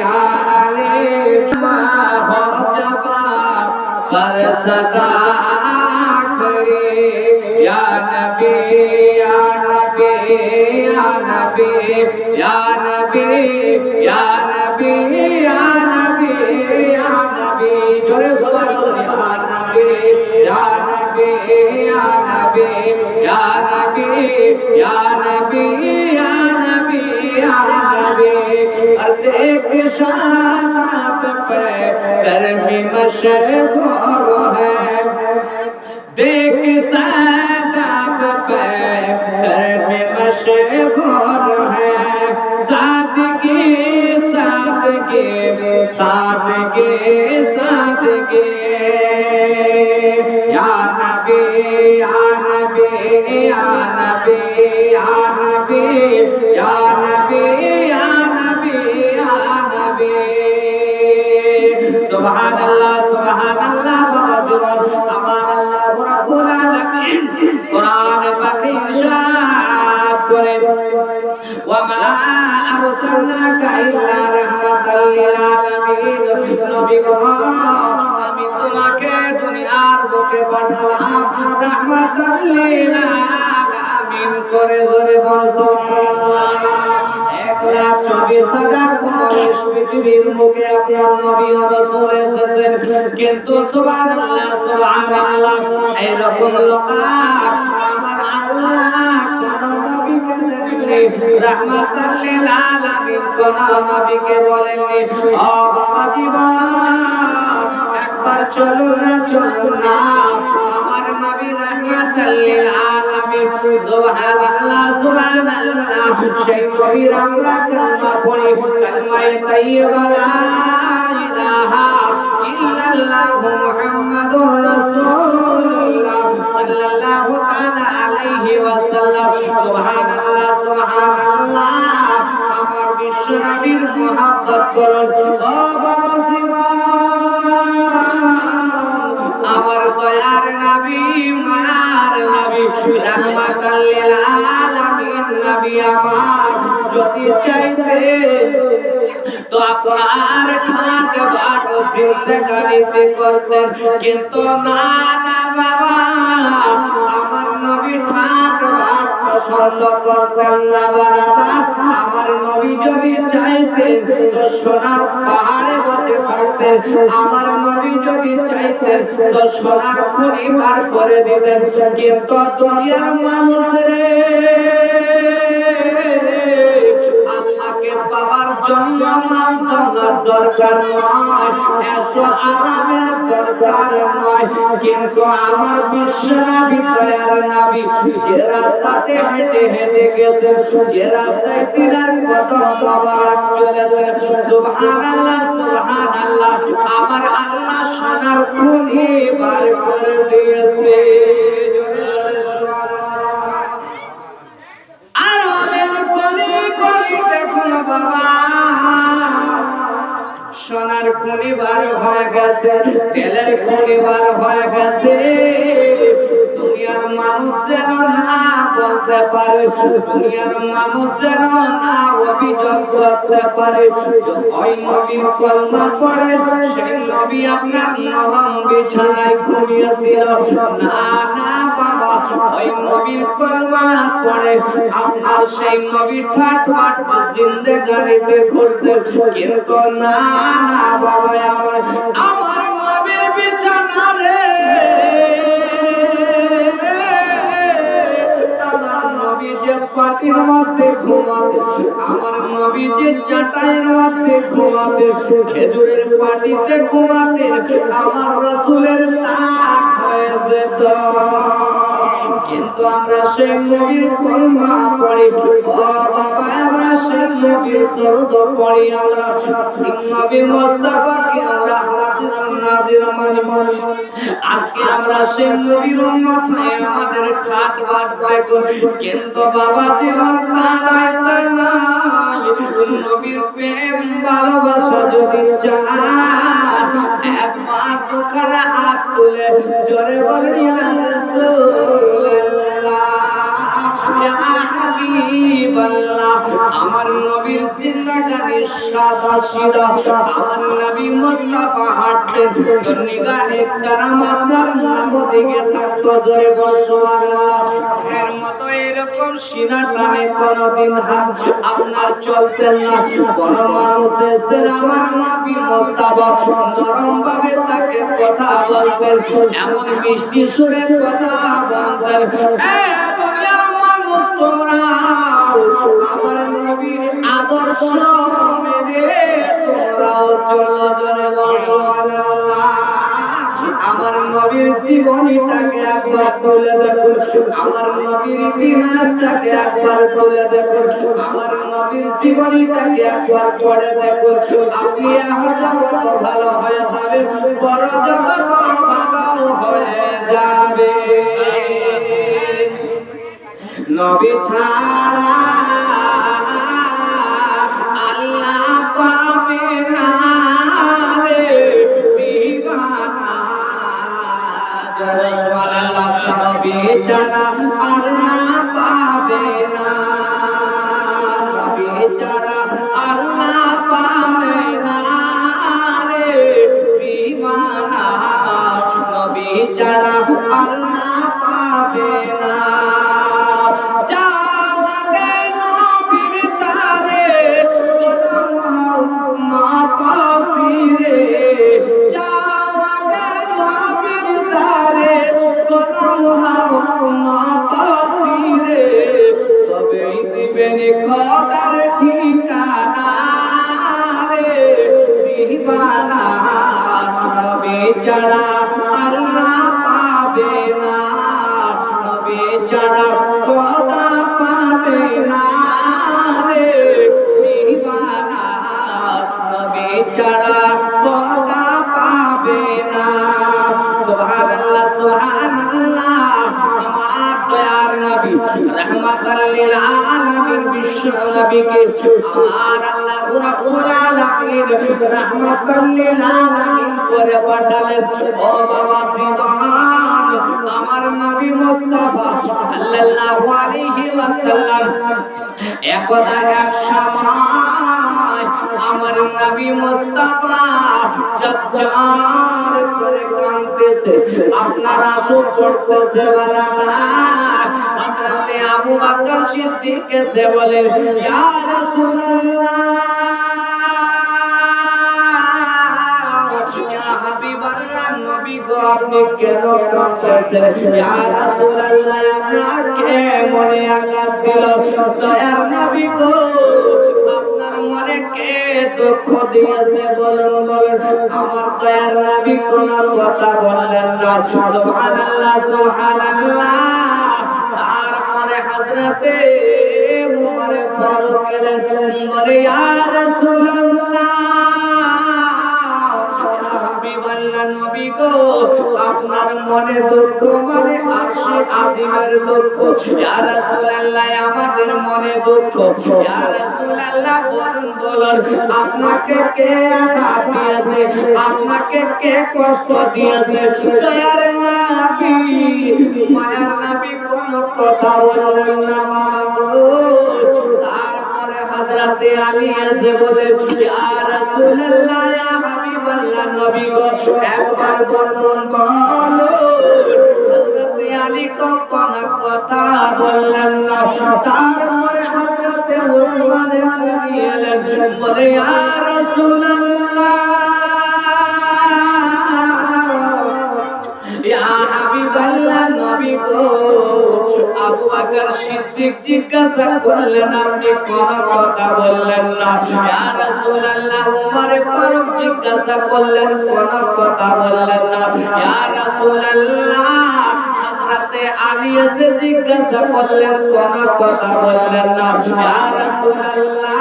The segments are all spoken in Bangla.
आले हो जबा पर सदा करे या नबी या नबी या नबी या नबी या नबी या नबी या नबी जोरे सुभान अल्लाह या नबी या नबी या नबी या नबी या नबी या नबी देख शादाब पे गर्मी मशहूर है देख शादाब पे गर्मी मशहूर है सादगी सादगी सादगी सादगी या नबी या नबी या नबी या नबी या नबी या नबी या नबी सुभान अल्लाह बाबा सुभान अमान अल्लाह रब्बुल आलामीन कुरान पाक इरशाद करे वमा अरसलनाका इल्ला रहमाताल लिल आलामीन नबी गो আমি তোমাকে দুনিয়ার বুকে পাঠালাম রাহমাতাল লিল আলামিন করে জোরে বল সুবহানাল্লাহ 1,24,000 পৃথিবীর মুখে আপনার নবী ও রাসূল এসেছেন কিন্তু সুবহানাল্লাহ সুবহানাল্লাহ এইরকম লোক আমার আল্লাহ কোন নবীকে দেননি রাহমাতাল লিল আলামিন কোন নবীকে বলেননি ও বাবা জীবন একবার চলুন না আমার নবী রাহমাতাল লিল আলামিন সুবহানাল্লাহ সুবহানাল্লাহ সেই নবীর আমরা কালমা পড়ি কালমায়ে তাইয়্যিবা লা ইলাহা ইল্লাল্লাহ মুহাম্মাদুর রাসূলুল্লাহ সাল্লাল্লাহু তাআলা আলাইহি ওয়াসাল্লাম সুবহানাল্লাহ সুবহানাল্লাহ আমার বিশ্ব নবীর মুহাব্বত করুন ও বাবা আমার দয়ার নবী মায়ার নবী রাহমাতাল লিল আলামিন নবী আমার যদি চাইতে তো আপনার ঠাট বাট জিন্দেগানিতে করতেন কিন্তু না না বাবা আমার নবী ঠাট বাট পছন্দ করতেন না বাবা আমার নবী যদি চাইতেন তো সোনার পাহাড়ে বসে থাকতেন আমার নবী যদি চাইতেন তো সোনার খনি বার করে দিতেন কিন্তু দুনিয়ার মানুষ রে আল্লাহকে পাওয়ার জন্য মানতার দরকার নয় এসো আরামের দরকার নয় কিন্তু আমার বিশ্ব নবী দয়ার নবী যে রাস্তাতে হেঁটে হেঁটে গেছেন যে রাস্তায় তিনার কদম মোবারক চলেছে সুবহানাল্লাহ সুবহানাল্লাহ আমার আল্লাহ সোনার খনি বার করে দিয়েছে বাবা সোনার খনি বার হয়ে গেছে তেলের খনি বার হয়ে গেছে দুনিয়ার মানুষ যেন না বলতে পারে দুনিয়ার মানুষ যেন না অভিযোগ করতে পারে ওই নবীর কলমা পড়ে সেই নবী আপনার নরম বিছানায় ঘুমিয়েছিল না না বাবা ওই নবীর কলমা পড়ে আপনার সেই নবী ঠাট বাট জিন্দেগানিতে ঘুরতে কিন্তু না না বাবা আমার নবীর বিছানা রে আমার নবী যে পাটির মধ্যে ঘুমাতে আমার নবী যে চাটাইয়ের মধ্যে ঘুমাতে খেজুরের পাটিতে ঘুমাতে আমার রাসূলের তাক হয়ে যেত কিন্তু আমরা সেই নবীর কলমা পড়ি ও বাবা আমরা সেই নবীর দরুদ পড়ি আমরা নবী মুস্তাফাকে আমরা হাজির নাজির মানি আজকে আমরা সেই নবীর উম্মত হয়ে আমাদের ঠাট বাট দেখুন কিন্তু বাবা জীবন তারাই তাই নবীর প্রেম ভালোবাসা যদি চান একবার দোকানে হাত তুলে জোরে বলি ইয়া রাসূলুল্লাহ ইয়া হাবিবাল্লাহ আমার নবীর জিন্দেগানি সাদা সিধা আমার নবী মুস্তাফা হাঁটতেন তো নিগাহে কারাম আপনার নাম দিকে থাকতো জোরে সুবহানাল্লাহ এর মতো এরকম সিধা টানে কোনদিন হাত আপনার চলতেন না বড় মানুষ এসেছেন আমার নবী মুস্তাফা নরম ভাবে তাকে কথা বলতেন এমন মিষ্টি সুরে কথা বলতেন এ দুনিয়ার মানুষ তোমরা আমার নবীর আদর্শ মেনে তোমরাও চলো জোরে সুবহানাল্লাহ আমার নবীর জীবনীটাকে একবার তুলে দেখুন আমার নবীর ইতিহাসটাকে একবার তুলে দেখুন আমার নবীর জীবনীটাকে একবার পড়ে দেখুন আপনি হয়তো ভালো হয়ে যাবে বড় জগৎ ভালো হয়ে যাবে নবী ছাড়া আল্লাহ পাবে না রে দিওয়ানা সুবহানাল্লাহ নবী ছাড়া আল্লাহ পাবে না নবী ছাড়া আল্লাহ পাবে না রে দিওয়ানা নবী ছাড়া আল্লাহ পাবে না খোদার ঠিকানা রে দিবানা নবী ছাড়া আল্লাহ পাবে না নবী ছাড়া খোদা পাবে না রে দিবানা নবী ছাড়া খোদা পাবে না সুবহানাল্লাহ সুবহানাল্লাহ আমার দয়ার নবী রাহমাতাল লিল আলামিন বিশ্ব নবীকে আমার আল্লাহ রাব্বুল আলামিন রাহমাতাল লিল আলামিন করে পাঠালেন ও বাবা জীবন আমার নবী মুস্তাফা সাল্লাল্লাহু আলাইহি ওয়াসাল্লাম একদা এক সময় আমার নবী মুস্তাফা চচ্চার করে কাঁদতেছে আপনারা সব পড়তেছে বারানা হযরতে আবু বকর সিদ্দিক এসে বলেন ইয়া রাসূলুল্লাহ ইয়া হাবিবাল্লাহ নবী গো আপনি কেন কাঁদতেছেন ইয়া রাসূলুল্লাহ আপনাকে মনে আঘাত দিল দয়ার নবী গো আপনার মনে কে দুঃখ দিয়েছে বলুন বলুন আমার দয়ার নবী কোন কথা বললেন না সুবহানাল্লাহ সুবহানাল্লাহ তারপরে হযরতে উমর ফারুক এলেন বলে ইয়া রাসূলুল্লাহ হাবিবাল্লাহ নবী গো আপনার মনে দুঃখ মানে আরশে আজিমের দুঃখ ইয়া রাসূলুল্লাহ আমাদের মনে দুঃখ ইয়া রাসূলুল্লাহ বলুন বলুন আপনাকে কে আঘাত দিয়েছে আপনাকে কে কষ্ট দিয়েছে দয়ার নবী মায়ার নবী কোন কথা বললেন না মাগো তারপরে হযরতে আলী এসে বলে ইয়া রাসূলুল্লাহ ইয়া হাবিবাল্লাহ নবী গো একবার বলুন বলুন হযরতে আলী কোন কথা বললেন না তারপরে হযরতে ওসমান এগিয়ে এলেন বলে ইয়া রাসূলুল্লাহ ইয়া হাবিবাল্লাহ নবী গো আবু বকর সিদ্দিক জিজ্ঞাসা করলেন আপনি কোন কথা বললেন না ইয়া রাসূলুল্লাহ উমর ফারুক জিজ্ঞাসা করলেন কোন কথা বললেন না ইয়া রাসূলুল্লাহ হযরতে আলী এসে জিজ্ঞাসা করলেন কোন কথা বললেন না ইয়া রাসূলুল্লাহ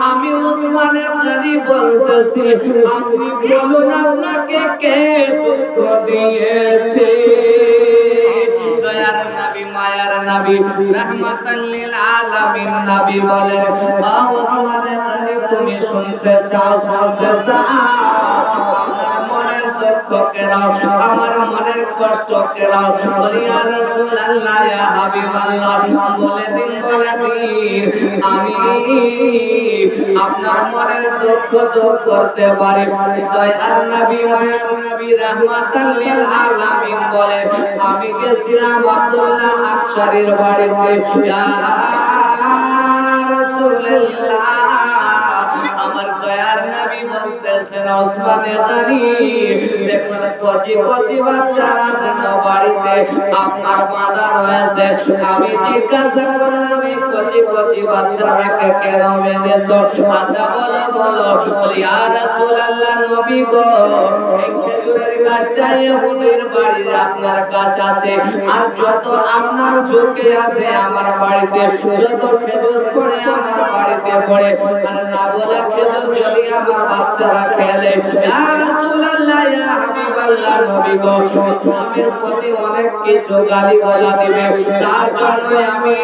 আমি উসমানের জানি বলতেছি আপনি বলুন আপনাকে কে দুঃখ দিয়েছে দয়ার নবী মায়ার নবী রাহমাতাল লিল আলামিন নবী বলেন ও উসমানের জানি তুমি শুনতে চাও আমার মনের দুঃখ দুঃখ কেন, আমার মনের কষ্ট কেন? বলি ইয়া রাসূলুল্লাহ, ইয়া হাবিবাল্লাহ, বলে দিন আমি আপনার মনের দুঃখ দূর করতে পারি। দয়ার নবী, মায়ার নবী, রাহমাতাল লিল আলামিন বলে, আমি গেছিলাম আব্দুল্লাহ আনসারীর বাড়িতে। ইয়া রাসূলুল্লাহ, আমার দয়ার নবী বলতেছেন, ওসমানে গনি, দেখলাম কচি কচি বাচ্চারা যেন বাড়িতে আপনার বাঁধা রয়েছে। আমি জিজ্ঞাসা করলাম, এই কচি কচি বাচ্চারাকে কেন বেঁধেছ? আচ্ছা বলো বলো। বলি ইয়া রাসূলুল্লাহ, নবী গো, এই খেজুরের গাছটা ইহুদির বাড়ির আপনার কাছ আছে, আর যত আপনার ঝুঁকে আছে আমার বাড়িতে, যত খেজুর পড়ে আমার বাড়িতে পড়ে, আর না বলা খেজুর যদি আমার বাচ্চারা খেলে, ইয়া রাসূলুল্লাহ, ইয়া হাবিবাল্লাহ, নবী গো, ইসলামের প্রতি অনেক কিছু গালি গালা দিবে, তার জন্য আমি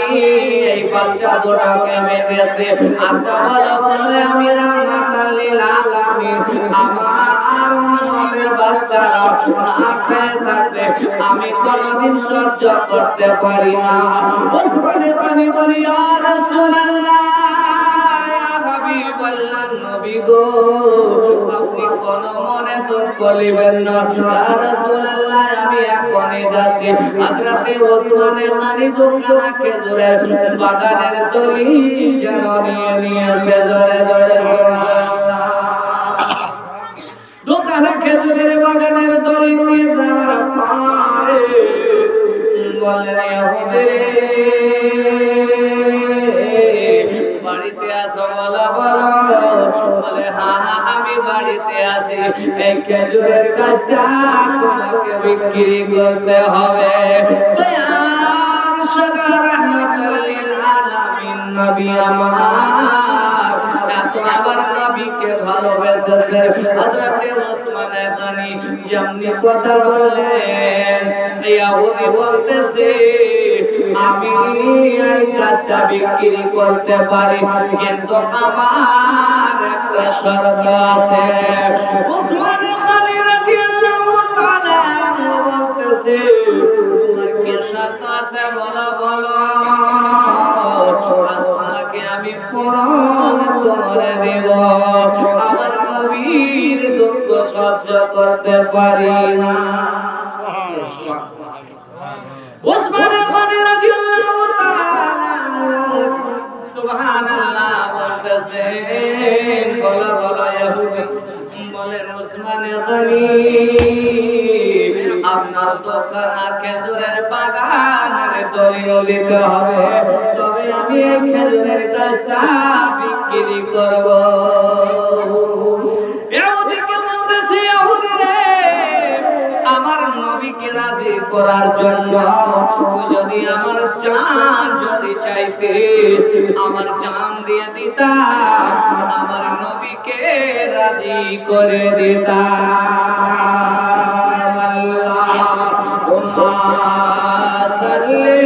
এই বাচ্চা দুটোকে বেঁধেছি। আচ্ছা বলো বলো, আমি রাহমাতাল লিল আলামিন, আমার উম্মতের বাচ্চারা না খেয়ে থাকলে আমি কোনদিন সহ্য করতে পারি না। ওসমানে গনি বলি, ইয়া রাসূলুল্লাহ, নবী গো, আপনি কোন মনে দুঃখ নেবেন না। ইয়া রাসূলুল্লাহ, আমি এখনই যাচ্ছি। হযরতে ওসমানে গনি দোকানে খেজুরের বাগানের তরি যেন নিয়েছে, জোরে জোরে দোকানে খেজুরের বাগানের দড়ি নিয়ে যাওয়ার পরে বললেন, ইহুদি বাড়িতে আসো? বলো বলো। বলে হ্যাঁ হ্যাঁ, আমি বাড়িতে আছি। এই খেজুরের গাছটা তোমাকে বিক্রি করতে হবে। দয়ার সাগর রাহমাতুল লিল আলামিন নবী আমার এত আমার নবীকে ভালোবেসেছে। হযরতে ওসমানে গনি যেমনি কথা বললেন, ইহুদি বলতেছে, আমি এই গাছটা বিক্রি করতে পারি, কিন্তু আমার একটা শর্ত আছে। ওসমানে গনি রাদিয়াল্লাহু তাআলা বলতেছে, তোমার কি শর্ত আছে? বলো বলো, তোমাকে আমি পূরণ করে দেব। আমার নবীর দুঃখ সহ্য করতে পারি না। ওসমানে গনি রাদিয়াল্লাহু তাআলা সুবহানাল্লাহ বলতেছেন, বলো বলো ইহুদি। বলেন, ওসমানে গনি, আপনার দোকানে খেজুরের বাগানের দলিল দিতে হবে, তবে আমি এই খেজুরের গাছটা বিক্রি করব। ইহুদিকে বলতেছে, ইহুদি রে, আমার নবীকে রাজি করার জন্য তুই যদি আমার জান যদি চাইতিস, আমার জান দিয়ে দিতাম, আমার নবীকে রাজি করে দিতাম। আল্লাহুম্মা সাল্লি